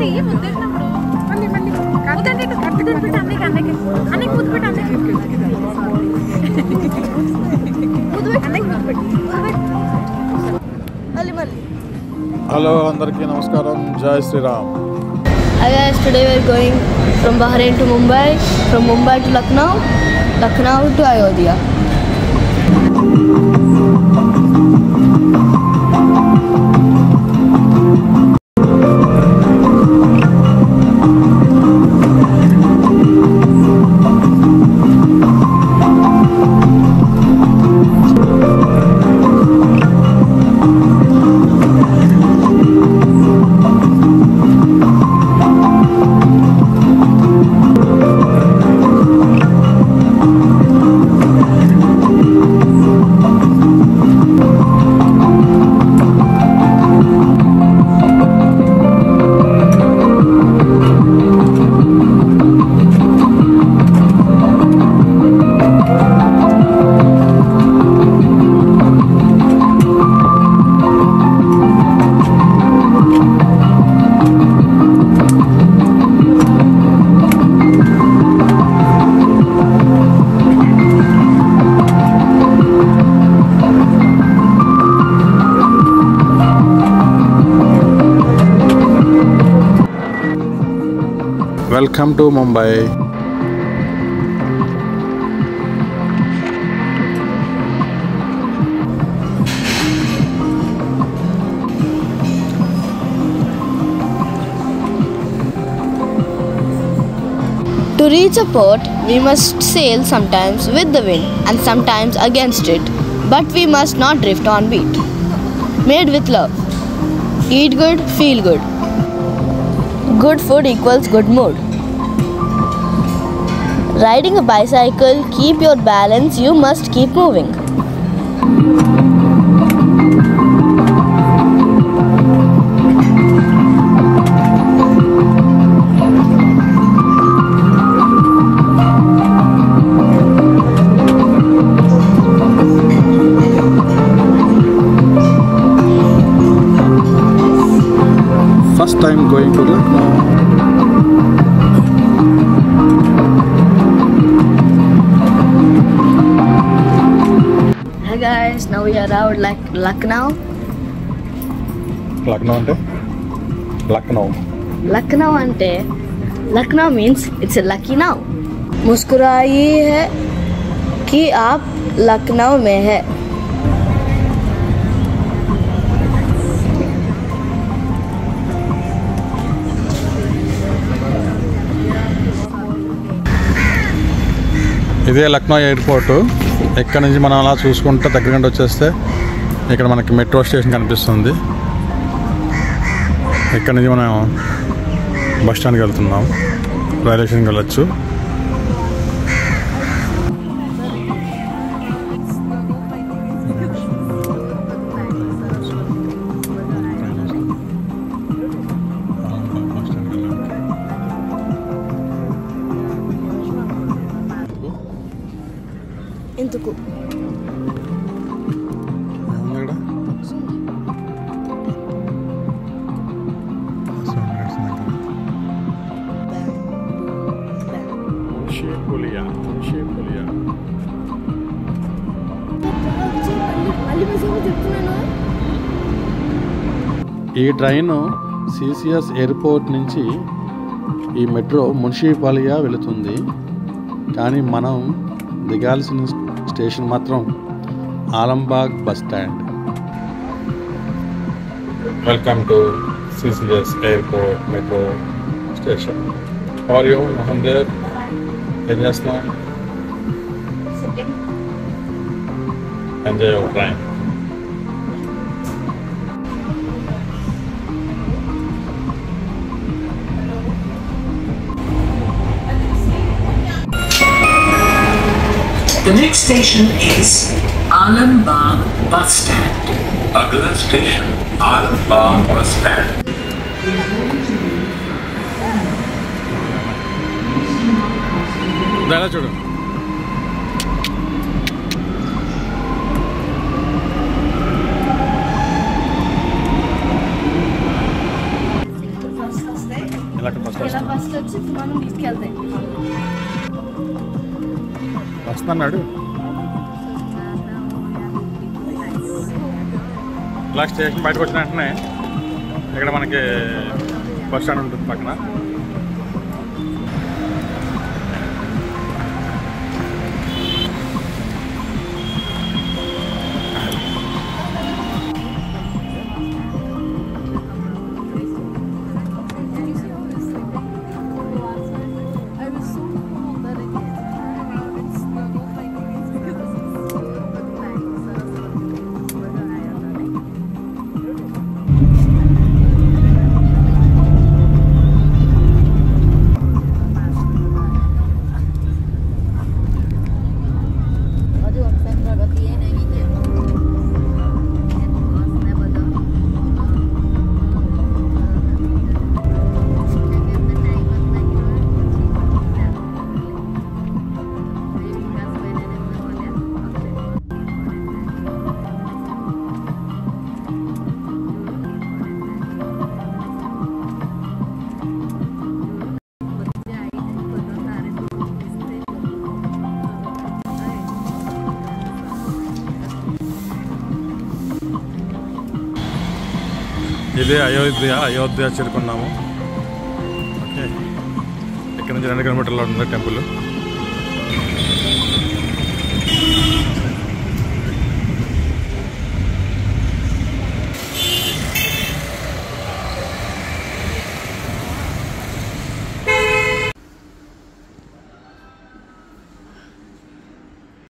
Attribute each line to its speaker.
Speaker 1: Hello, andarki namaskaram. Jai Sri Ram.
Speaker 2: Hi guys, today we are going from Bahrain to Mumbai, from Mumbai to Lucknow, Lucknow to Ayodhya.
Speaker 1: Welcome to Mumbai.
Speaker 2: To reach a port, we must sail sometimes with the wind and sometimes against it, but we must not drift on beat. Made with love. Eat good, feel good. Good food equals good mood. Riding a bicycle, keep your balance, you must keep moving.
Speaker 1: First time going to Lucknow.
Speaker 2: Hi guys, now we are out like Lucknow.
Speaker 1: Lucknow ante? Lucknow.
Speaker 2: Lucknow ante? Lucknow means it's a lucky now. मुस्कुराइए है कि आप लखनऊ में है.
Speaker 1: ఇదే Lucknow airport. ఇక్కడ నుంచి మనం అలా చూసుకుంటే దగ్గరగా వచ్చేస్తే ఇక్కడ మనకి మెట్రో స్టేషన్ కనిపిస్తుంది. ఇక్కడ నుంచి మనం బస్ స్టాండ్కి వెళ్తున్నాం. రైల్వే స్టేషన్కి వెళ్ళొచ్చు.
Speaker 2: ఎందుకు
Speaker 1: ఈ ట్రైన్ సిసిఎస్ ఎయిర్పోర్ట్ నుంచి ఈ మెట్రో మున్షిపాలియా వెళుతుంది. కానీ మనం దిగాల్సిన స్టేషన్ మాత్రం Alambagh bus stand. Welcome to CCS airport metro station. How are you? Mahender ఏం చేస్తున్నాం? Enjoy your train.
Speaker 3: The next station is Alambagh bus stand.
Speaker 4: अगला स्टेशन आलमबाग बस स्टैंड.
Speaker 1: दादा చూడు. ఇలా ఫస్ట్
Speaker 2: ఇలా ఫస్ట్ వచ్చి మనం తీసుకెళ్తాయి.
Speaker 1: వస్తున్నాడు. ఇలా స్టేషన్ బయటకు వచ్చిన వెంటనే ఇక్కడ మనకి బస్ స్టాండ్ ఉంటుంది పక్కన. ఇదే అయోధ్య చేరుకున్నాము. ఓకే, ఇక్కడ నుంచి 2 కిలోమీటర్లు ఉంది టెంపుల్.